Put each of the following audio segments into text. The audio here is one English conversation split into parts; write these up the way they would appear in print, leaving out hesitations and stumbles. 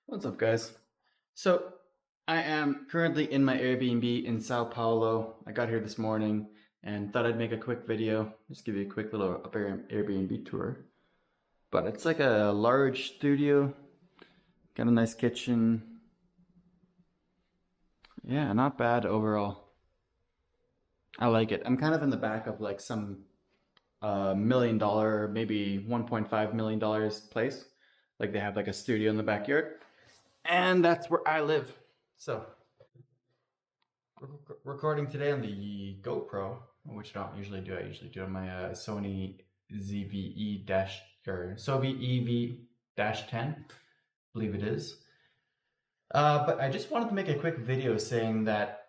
What's up, guys? So, I am currently in my Airbnb in Sao Paulo. I got here this morning and thought I'd make a quick video, just give you a quick little Airbnb tour. But it's like a large studio, got a nice kitchen. Yeah, not bad overall. I like it. I'm kind of in the back of like some $1 million, maybe $1.5 million place. Like they have like a studio in the backyard, and that's where I live. So recording today on the GoPro, which I don't usually do. I usually do it on my Sony ZVE dash or Sony EV dash 10, I believe it is. But I just wanted to make a quick video saying that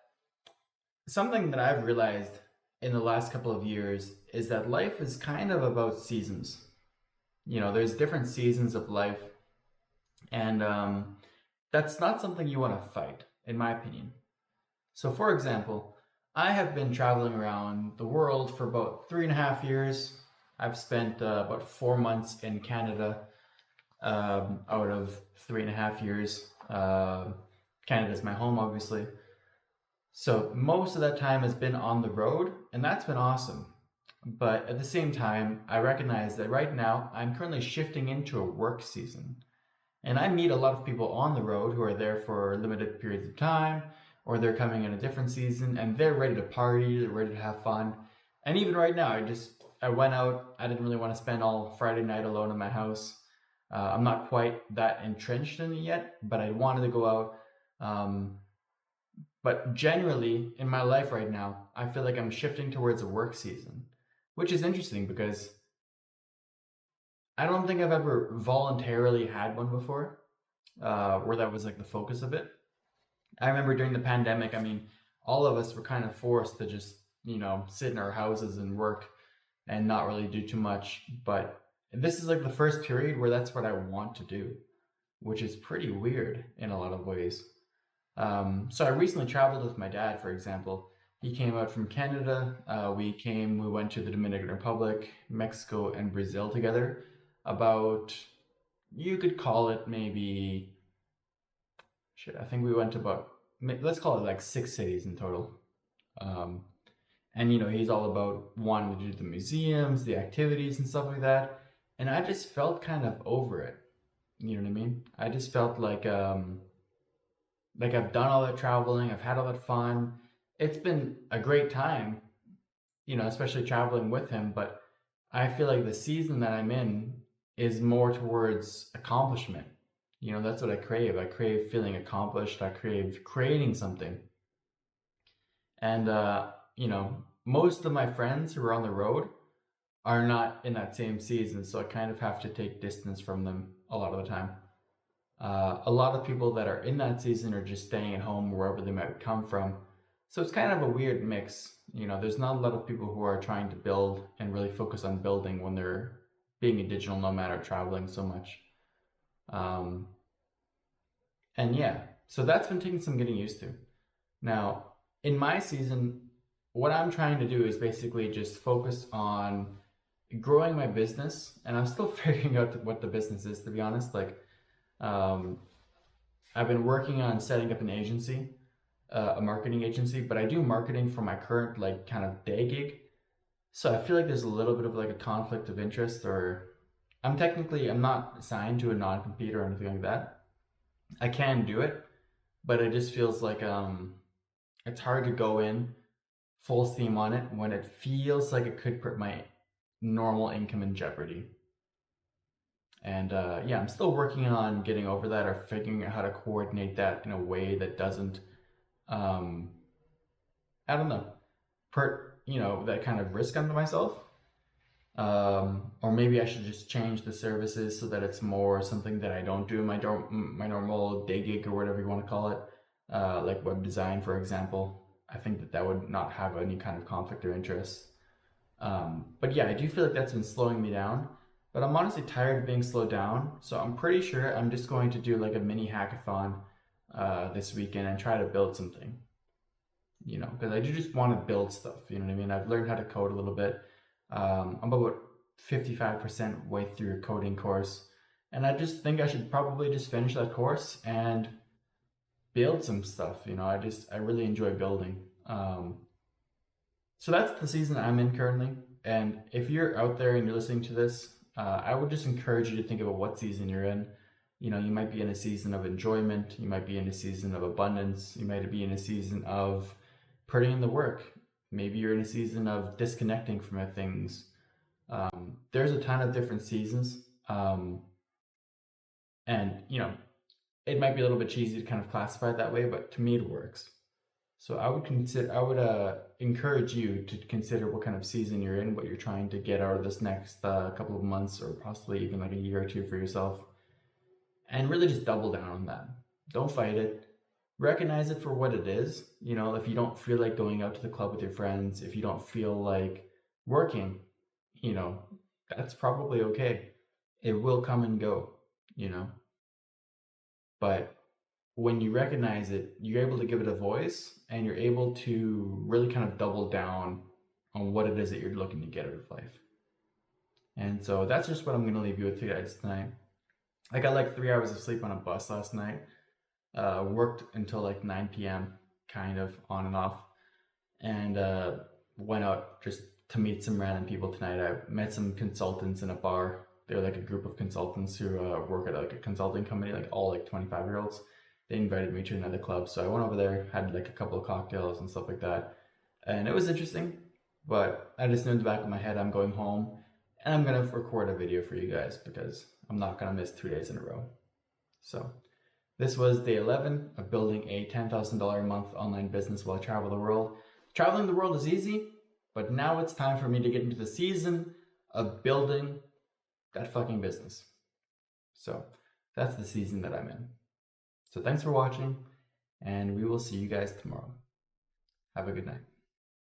something that I've realized in the last couple of years is that life is kind of about seasons. You know, there's different seasons of life, and that's not something you want to fight, in my opinion. So, for example, I have been traveling around the world for about 3.5 years. I've spent about 4 months in Canada out of 3.5 years. Canada's my home, obviously. So, most of that time has been on the road, and that's been awesome. But at the same time, I recognize that right now I'm currently shifting into a work season. And I meet a lot of people on the road who are there for limited periods of time, or they're coming in a different season and they're ready to party, they're ready to have fun. And even right now, I went out. I didn't really want to spend all Friday night alone in my house. I'm not quite that entrenched in it yet, but I wanted to go out. But generally, in my life right now, I feel like I'm shifting towards a work season, which is interesting because I don't think I've ever voluntarily had one before, where that was like the focus of it. I remember during the pandemic, I mean, all of us were kind of forced to just, sit in our houses and work and not really do too much. But this is like the first period where that's what I want to do, which is pretty weird in a lot of ways. So I recently traveled with my dad, for example. He came out from Canada. We went to the Dominican Republic, Mexico, and Brazil together. About, you could call it maybe, shit, I think we went to about, let's call it like 6 cities in total. Um, and he's all about wanting to do the museums, the activities, and stuff like that. And I just felt kind of over it. You know what I mean? I just felt like I've done all that traveling, I've had all that fun. It's been a great time, especially traveling with him. But I feel like the season that I'm in is more towards accomplishment. That's what I crave. I crave feeling accomplished. I crave creating something. And, most of my friends who are on the road are not in that same season. So I kind of have to take distance from them a lot of the time. A lot of people that are in that season are just staying at home wherever they might come from. So it's kind of a weird mix. There's not a lot of people who are trying to build and really focus on building when they're being a digital nomad or traveling so much. Um, and yeah, so that's been taking some getting used to. Now, in my season, what I'm trying to do is basically just focus on growing my business, and I'm still figuring out what the business is, to be honest. Like, um, I've been working on setting up an agency, a marketing agency, but I do marketing for my current like kind of day gig. So I feel like there's a little bit of like a conflict of interest, or I'm not assigned to a non-compete or anything like that. I can do it, but it just feels like it's hard to go in full steam on it when it feels like it could put my normal income in jeopardy. And yeah, I'm still working on getting over that or figuring out how to coordinate that in a way that doesn't, um, I don't know, put, that kind of risk onto myself. Or maybe I should just change the services so that it's more something that I don't do in my normal day gig or whatever you want to call it, like web design, for example. I think that would not have any kind of conflict or interest. But yeah, I do feel like that's been slowing me down. But I'm honestly tired of being slowed down, so I'm pretty sure I'm just going to do like a mini hackathon this weekend and try to build something. Because I do just want to build stuff. You know what I mean? I've learned how to code a little bit. I'm about 55% way through a coding course, And I just think I should probably just finish that course and build some stuff. I really enjoy building. So that's the season I'm in currently. And if you're out there and you're listening to this, I would just encourage you to think about what season you're in. You might be in a season of enjoyment, you might be in a season of abundance, you might be in a season of putting in the work. Maybe you're in a season of disconnecting from things. There's a ton of different seasons. And, it might be a little bit cheesy to kind of classify it that way, but to me it works. So I would encourage you to consider what kind of season you're in, what you're trying to get out of this next couple of months, or possibly even like a year or two for yourself, and really just double down on that. Don't fight it. Recognize it for what it is. If you don't feel like going out to the club with your friends, if you don't feel like working, that's probably okay. It will come and go, but when you recognize it, you're able to give it a voice, and you're able to really kind of double down on what it is that you're looking to get out of life. And so that's just what I'm going to leave you with guys tonight. I got like 3 hours of sleep on a bus last night. Worked until like 9 p.m. kind of on and off, and went out just to meet some random people tonight. I met some consultants in a bar. They're like a group of consultants who work at like a consulting company, like all like 25-year-olds. They invited me to another club, so I went over there, had like a couple of cocktails and stuff like that, and it was interesting. But I just knew in the back of my head I'm going home, and I'm gonna record a video for you guys because I'm not gonna miss 2 days in a row. So this was day 11 of building a $10,000 a month online business while I travel the world. Traveling the world is easy, but now it's time for me to get into the season of building that fucking business. So that's the season that I'm in. So thanks for watching, and we will see you guys tomorrow. Have a good night.